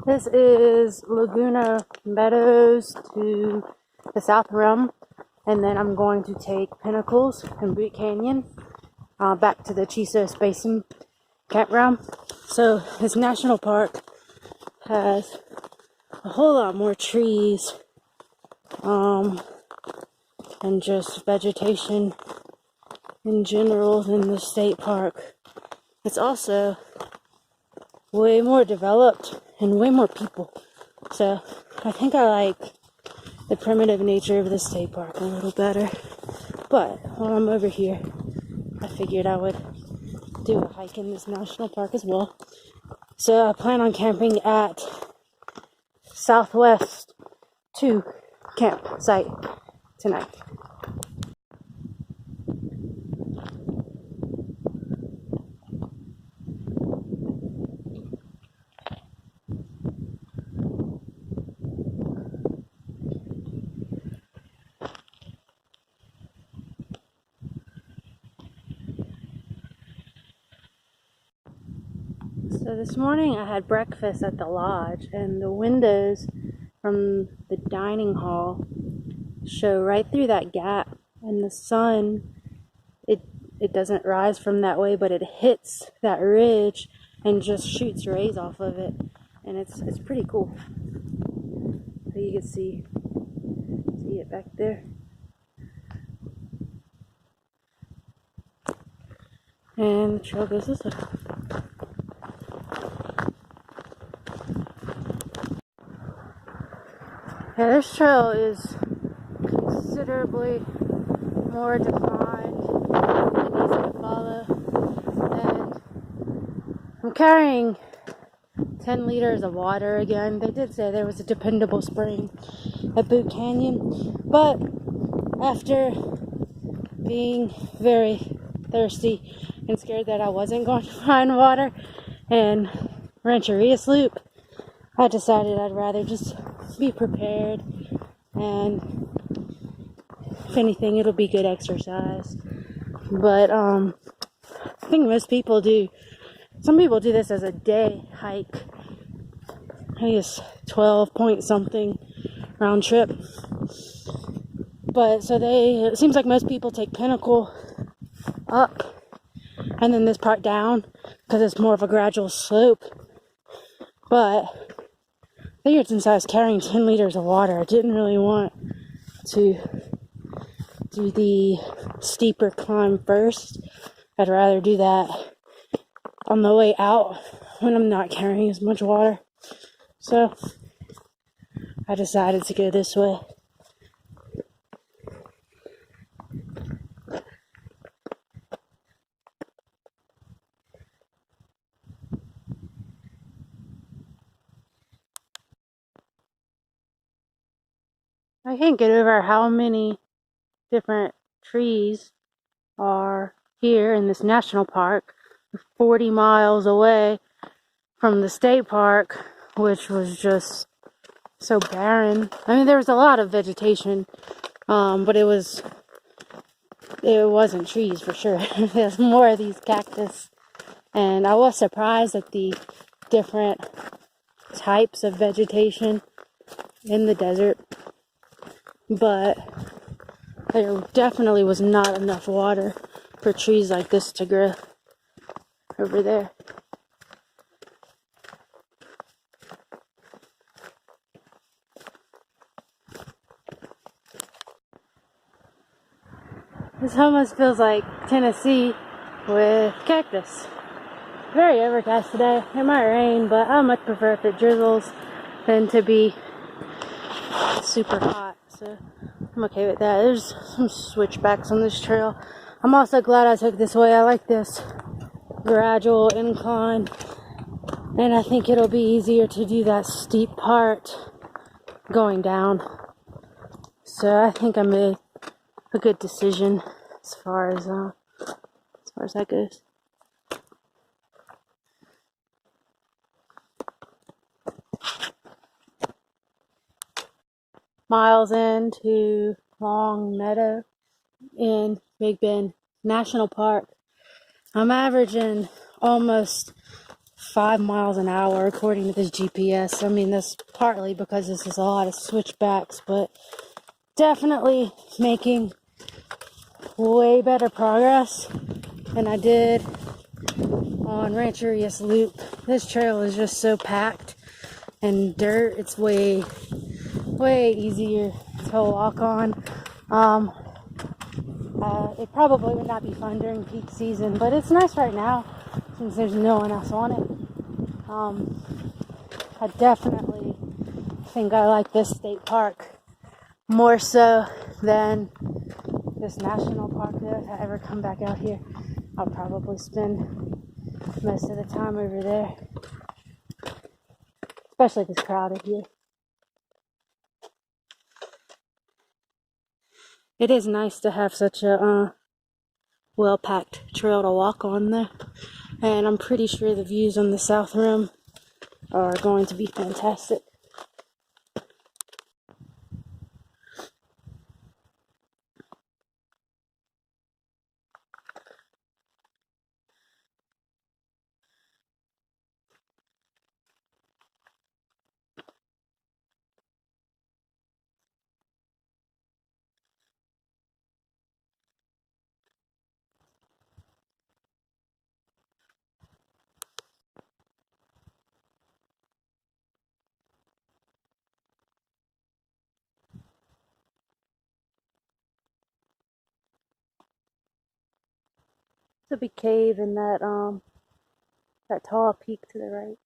This is Laguna, Meadows to the South Rim, and then I'm going to take Pinnacles and Boot Canyon back to the Chisos Basin campground. So this national park has a whole lot more trees and just vegetation in general than the state park. It's also way more developed and way more people. So I think I like the primitive nature of the state park a little better. But while I'm over here, I figured I would do a hike in this national park as well. So I plan on camping at Southwest 2 campsite tonight. So this morning I had breakfast at the lodge, and the windows from the dining hall show right through that gap, and the sun, it doesn't rise from that way, but it hits that ridge and just shoots rays off of it, and it's pretty cool. So you can see it back there. And the trail goes this way. Yeah, this trail is considerably more defined and easy to follow. And I'm carrying 10 liters of water again. They did say there was a dependable spring at Boot Canyon, but after being very thirsty and scared that I wasn't going to find water in Rancheria Sloop, I decided I'd rather just be prepared, and if anything, it'll be good exercise. But I think most people do. Some people do this as a day hike. I think it's 12 point something round trip. But so it seems like most people take Pinnacle up and then this part down because it's more of a gradual slope. But I figured since I was carrying 10 liters of water, I didn't really want to do the steeper climb first. I'd rather do that on the way out when I'm not carrying as much water. So I decided to go this way. I can't get over how many different trees are here in this national park, 40 miles away from the state park, which was just so barren. I mean, there was a lot of vegetation, but it wasn't trees for sure. There's more of these cactus, and I was surprised at the different types of vegetation in the desert, but there definitely was not enough water for trees like this to grow over there. This almost feels like Tennessee with cactus. Very overcast today. It might rain, but I much prefer if it drizzles than to be super hot. So I'm okay with that. There's some switchbacks on this trail. I'm also glad I took this way. I like this gradual incline, and I think it'll be easier to do that steep part going down. So I think I made a good decision as far as that goes. Miles into Long Meadow in Big Bend National Park. I'm averaging almost 5 miles an hour according to this GPS. I mean, that's partly because this is a lot of switchbacks, but definitely making way better progress than I did on Rancherias Loop. This trail is just so packed and dirt. It's way easier to walk on. It probably would not be fun during peak season, but it's nice right now since there's no one else on it. I definitely think I like this state park more so than this national park there. If I ever come back out here, I'll probably spend most of the time over there, especially if it's crowded here. It is nice to have such a well-packed trail to walk on there, and I'm pretty sure the views on the South Rim are going to be fantastic. It's a big cave in that tall peak to the right.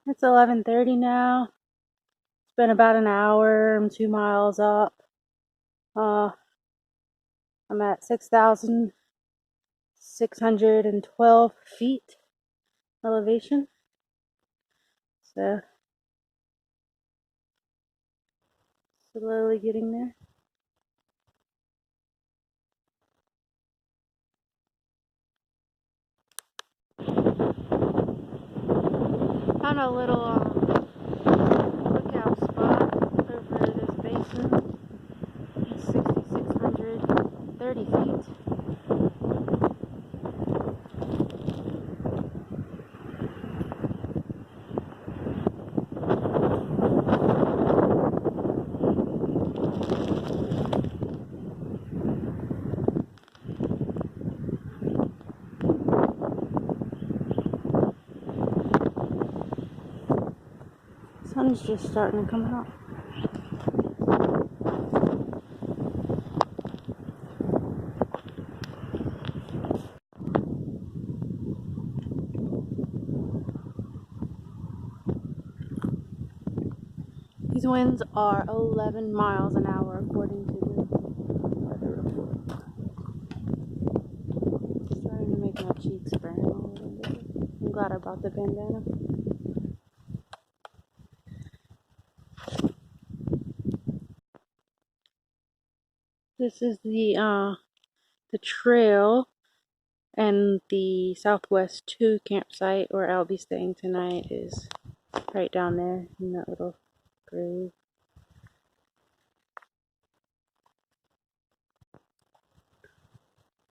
It's 11:30 now. It's been about an hour. I'm 2 miles up. I'm at 6,612 feet elevation. So slowly getting there. Found a little lookout spot over this basin. It's 6,630 feet. Sun's just starting to come out. These winds are 11 miles an hour according to the weather report. It's starting to make my cheeks burn a little bit. I'm glad I brought the bandana. This is the trail and the Southwest 2 campsite where I'll be staying tonight is right down there in that little grove.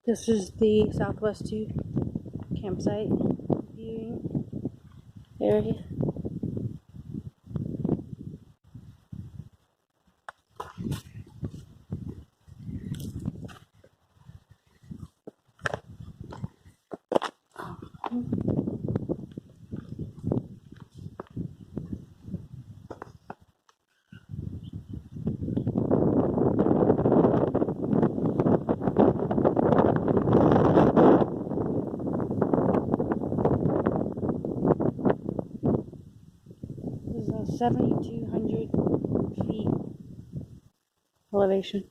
This is the Southwest 2 campsite viewing area. This is 7,200 feet elevation.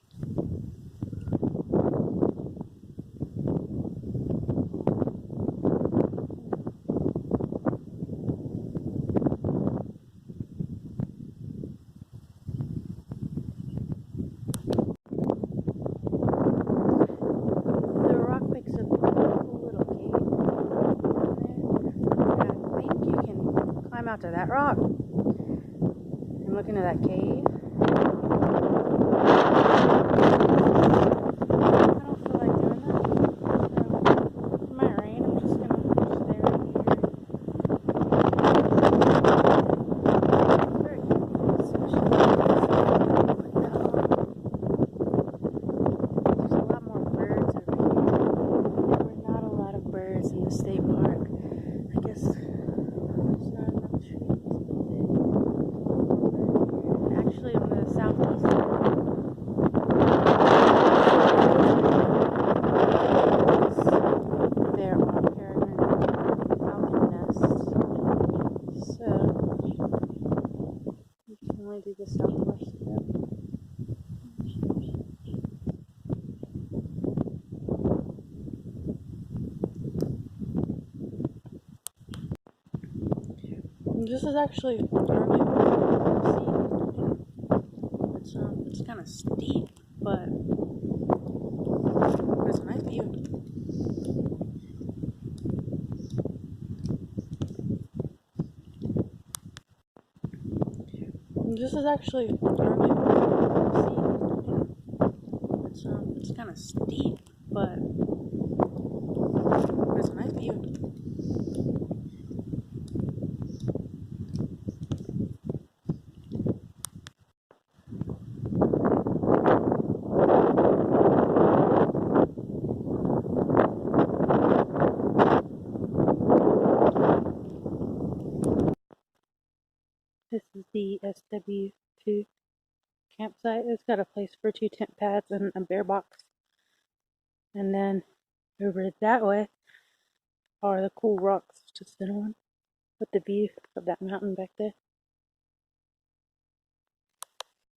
Out to that rock. I'm looking at that cave. This is actually it's kind of steep, but it's a nice view. This is actually it's kind of steep, but it's a nice view. This is the SW2 campsite. It's got a place for 2 tent pads and a bear box. And then over that way are the cool rocks to sit on with the view of that mountain back there.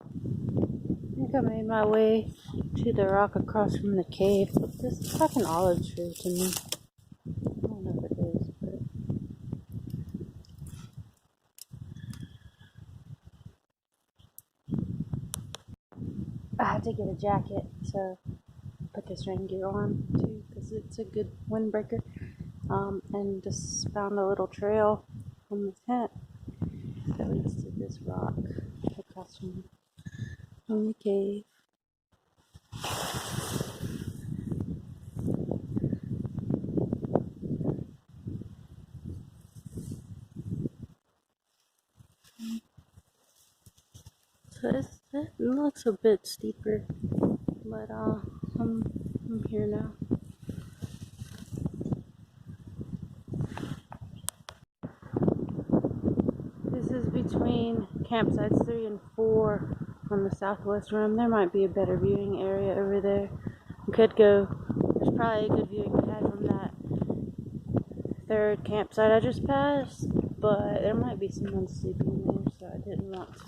I think I made my way to the rock across from the cave. This is like an olive tree to me. I don't know if it is, but I had to get a jacket to put this rain gear on too because it's a good windbreaker. And just found a little trail from the tent that leads to this rock across from the cave. So it looks a bit steeper, but I'm here now. This is between campsites 3 and 4 on the southwest rim. There might be a better viewing area over there. We could go. There's probably a good viewing pad from that 3rd campsite I just passed, but there might be someone sleeping there, so I didn't want to.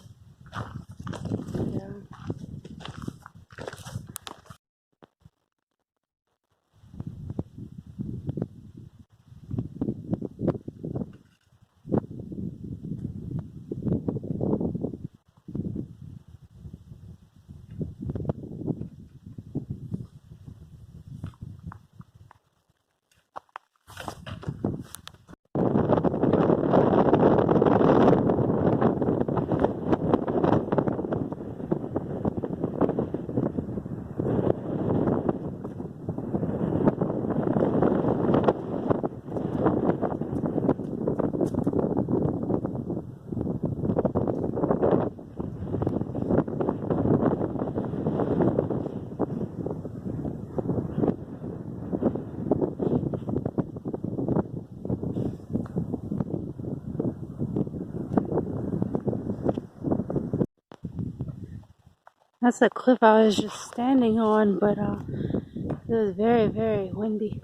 Yeah. That's the cliff I was just standing on, but it was very, very windy.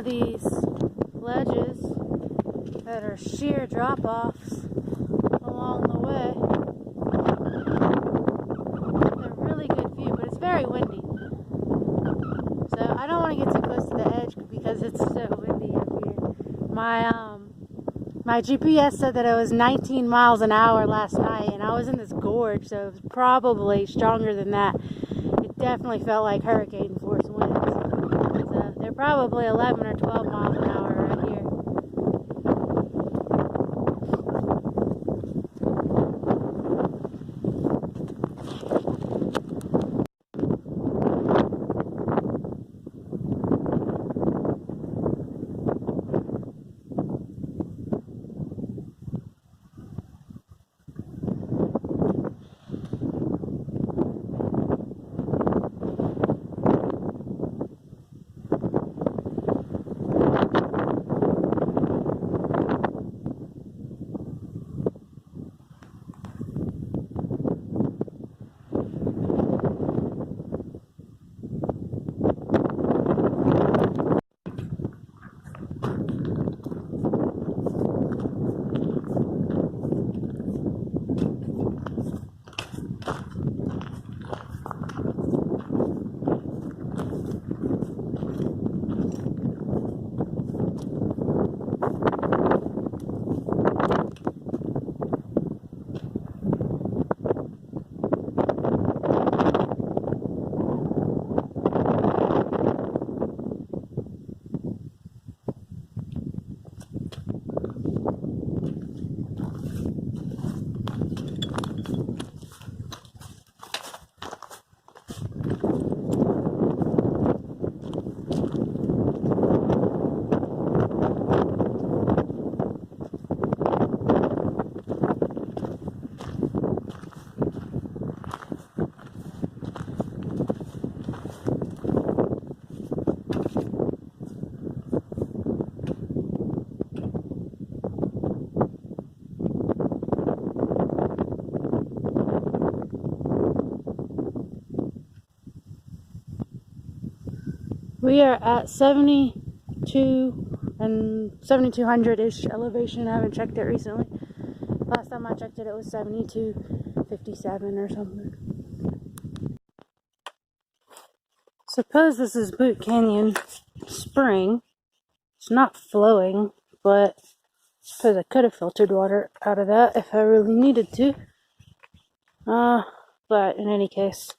these ledges that are sheer drop-offs along the way. They're really good view, but it's very windy. So I don't want to get too close to the edge because it's so windy up here. My GPS said that it was 19 miles an hour last night, and I was in this gorge, so it was probably stronger than that. It definitely felt like hurricane force winds. So they're probably 11 or 12 miles an hour right here. We are at 72 and 7200-ish elevation. I haven't checked it recently. Last time I checked it, it was 7257 or something. Suppose this is Boot Canyon spring. It's not flowing, but I suppose I could have filtered water out of that if I really needed to. But in any case,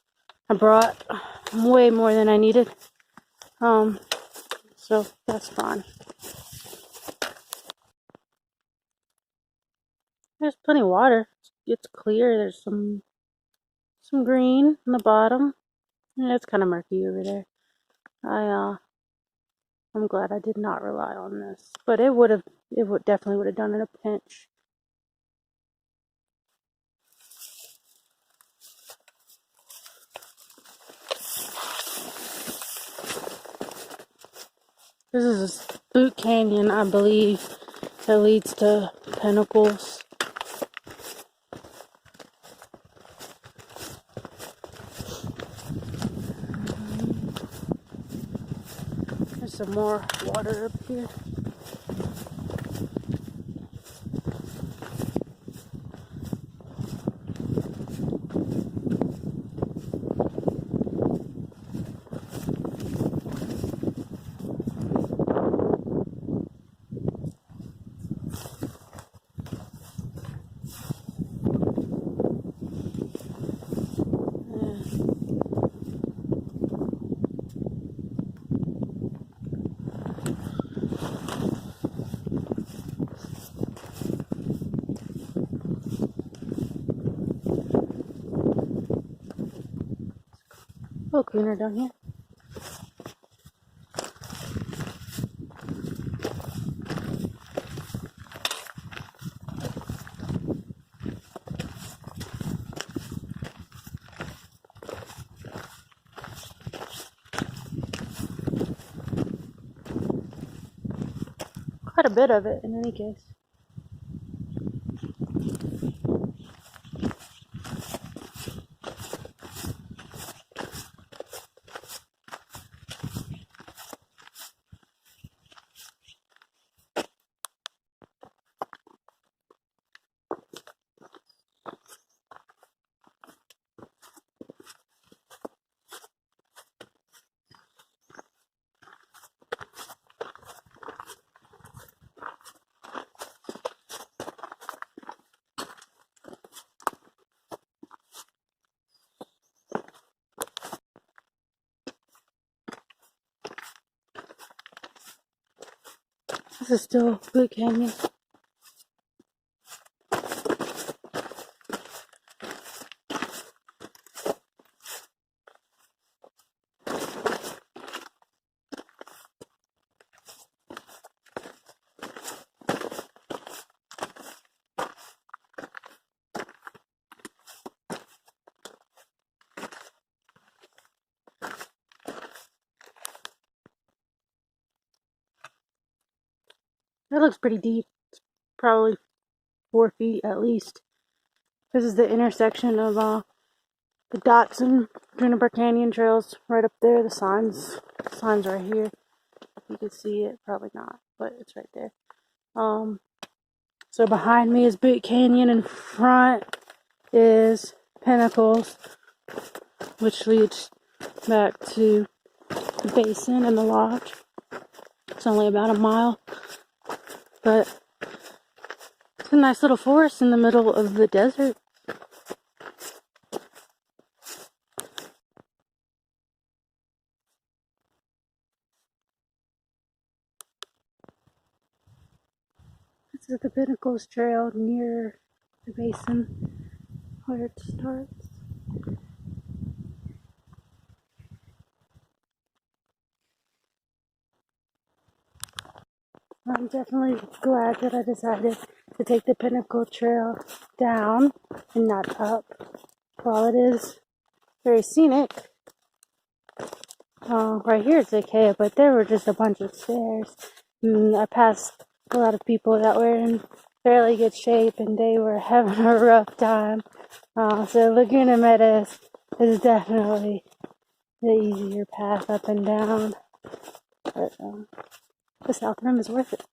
I brought way more than I needed. So that's fine. There's plenty of water. It's clear. There's some green on the bottom. Yeah, it's kind of murky over there. I'm glad I did not rely on this, but it definitely would have done in a pinch. This is Boot Canyon, I believe, that leads to Pinnacles. There's some more water up here. A little cleaner down here. Quite a bit of it in any case. This is still Boot Canyon. That looks pretty deep. It's probably 4 feet at least. This is the intersection of the Dotson Juniper Canyon trails right up there. The signs right here. If you can see it, probably not, but it's right there. So behind me is Boot Canyon. In front is Pinnacles, which leads back to the basin and the lodge. It's only about a mile, but it's a nice little forest in the middle of the desert. This is the Pinnacles Trail near the basin where it starts. I'm definitely glad that I decided to take the Pinnacle Trail down and not up. While it is very scenic, right here it's okay, but there were just a bunch of stairs. And I passed a lot of people that were in fairly good shape and they were having a rough time. So Laguna Meadows is definitely the easier path up and down. But the South Rim is worth it.